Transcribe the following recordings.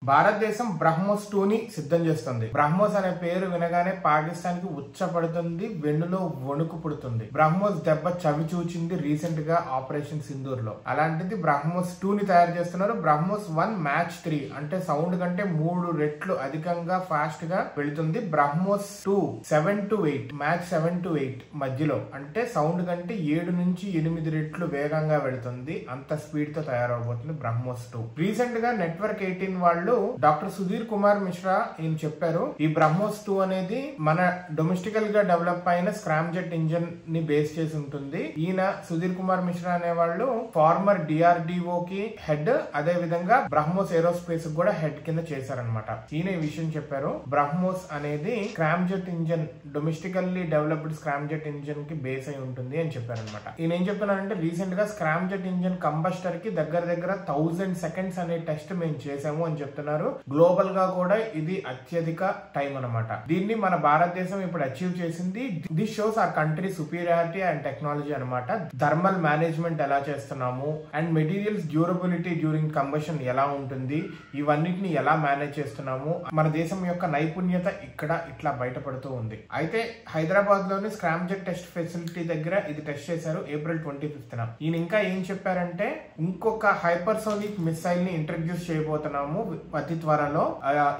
భారతదేశం బ్రహ్మోస్ 2 ని సిద్ధం చేస్తుంది. బ్రహ్మోస్ అనే పేరు వినగానే పాకిస్తాన్ కి ఉచ్చపడుతుంది, వెన్నులో వణుకు పుడుతుంది. బ్రహ్మోస్ దెబ్బ చవి చూచింది రీసెంట్ గా ఆపరేషన్ సింధూర్ లో. అలాంటిది బ్రహ్మోస్ 2 ని తయారు చేస్తున్నారు. బ్రహ్మోస్ 1 మ్యాచ్ 3 అంటే సౌండ్ కంటే 3 రెట్లు అధికంగా ఫాస్ట్ గా వెళుతుంది. బ్రహ్మోస్ 2 7 to 8 మ్యాచ్ 7 to 8 మధ్యలో అంటే సౌండ్ కంటే 7 నుంచి 8 రెట్లు వేగంగా వెళుతుంది. అంత స్పీడ్ తో తయారవబోతుంది బ్రహ్మోస్ 2. రీసెంట్ గా నెట్వర్క్ 18 వాళ్ళు డాక్టర్ సుధీర్ కుమార్ మిశ్రా ఈయన చెప్పారు, ఈ బ్రహ్మోస్ 2 అనేది మన డొమెస్టికల్ గా డెవలప్ అయిన స్క్రామ్ జెట్ ఇంజన్ ని బేస్ చేసి ఉంటుంది. ఈయన సుధీర్ కుమార్ మిశ్రా అనే వాళ్ళు ఫార్మర్ DRDO కి హెడ్, అదే విధంగా బ్రహ్మోస్ ఏరోస్పేస్ కూడా హెడ్ కింద చేశారనమాట. ఈయన ఈ విషయం చెప్పారు. బ్రహ్మోస్ అనేది Scram jet engine, domestically developed Scram jet engine కి బేస్ అయి ఉంటుంది అని చెప్పారనమాట. ఈయన ఏం చెప్తున్నారంటే రీసెంట్ గా స్క్రామ్ జెట్ ఇంజన్ కంబస్టర్ కి దగ్గర 1000 సెకండ్స్ అనే టెస్ట్ మేము చేసాము అని చెప్తున్నారు. గ్లోబల్ గా కూడా ఇది అత్యధిక టైం అనమాట. దీన్ని మన భారతదేశం ఇప్పుడు అచీవ్ చేసింది. This shows our country superiority and technology అనమాట. థర్మల్ మేనేజ్మెంట్ ఎలా చేస్తున్నాము and materials durability during combustion ఎలా ఉంటుంది, ఇవన్నిటిని ఎలా మేనేజ్ చేస్తున్నాము, మన దేశం యొక్క నైపుణ్యత ఇక్కడ ఇట్లా బయటపడుతూ ఉంది. అయితే హైదరాబాద్ లోని స్క్రామ్ జెట్ టెస్ట్ ఫెసిలిటీ దగ్గర ఇది టెస్ట్ చేశారు April 25న. ఈయన ఇంకా ఏం చెప్పారంటే ఇంకొక హైపర్సోనిక్ మిసైల్ ని ఇంట్రడ్యూస్ చేయబోతున్నాము అతి త్వరలో.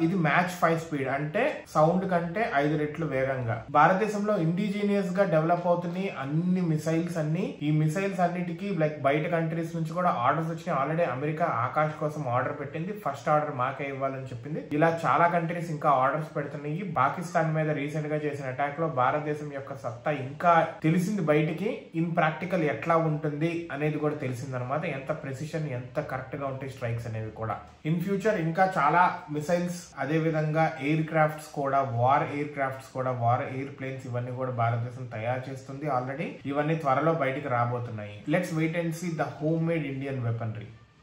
ఇది మ్యాచ్ 5 స్పీడ్ అంటే సౌండ్ కంటే 5 రెట్లు వేగంగా. భారతదేశంలో ఇండిజీనియస్ గా డెవలప్ అవుతున్నాయి అన్ని మిసైల్స్ అన్ని. ఈ మిసైల్స్ అన్నిటికీ లైక్ బయట కంట్రీస్ నుంచి కూడా ఆర్డర్స్ వచ్చినాయి. ఆల్రెడీ అమెరికా ఆకాష్ కోసం ఆర్డర్ పెట్టింది. ఫస్ట్ ఆర్డర్ మాకే ఇవ్వాలని చెప్పింది. ఇలా చాలా కంట్రీస్ ఇంకా ఆర్డర్స్ పెడుతున్నాయి. పాకిస్తాన్ మీద రీసెంట్ గా చేసిన అటాక్ లో భారతదేశం యొక్క సత్తా ఇంకా తెలిసింది బయటికి. ఇన్ ప్రాక్టికల్ ఎట్లా ఉంటుంది అనేది కూడా తెలిసిందనమాట. ఎంత ప్రెసిషన్, ఎంత కరెక్ట్ గా ఉంటాయి స్ట్రైక్స్ అనేవి కూడా. ఇన్ ఫ్యూచర్ ఇంకా చాలా మిసైల్స్, అదే విధంగా ఎయిర్ క్రాఫ్ట్స్ కూడా, వార్ ఎయిర్ క్రాఫ్ట్స్ కూడా, వార్ ఎయిర్ ప్లేన్స్, ఇవన్నీ కూడా భారతదేశం తయారు చేస్తుంది ఆల్రెడీ. ఇవన్నీ త్వరలో బయటికి రాబోతున్నాయి. Let's wait and see the home made Indian weaponry.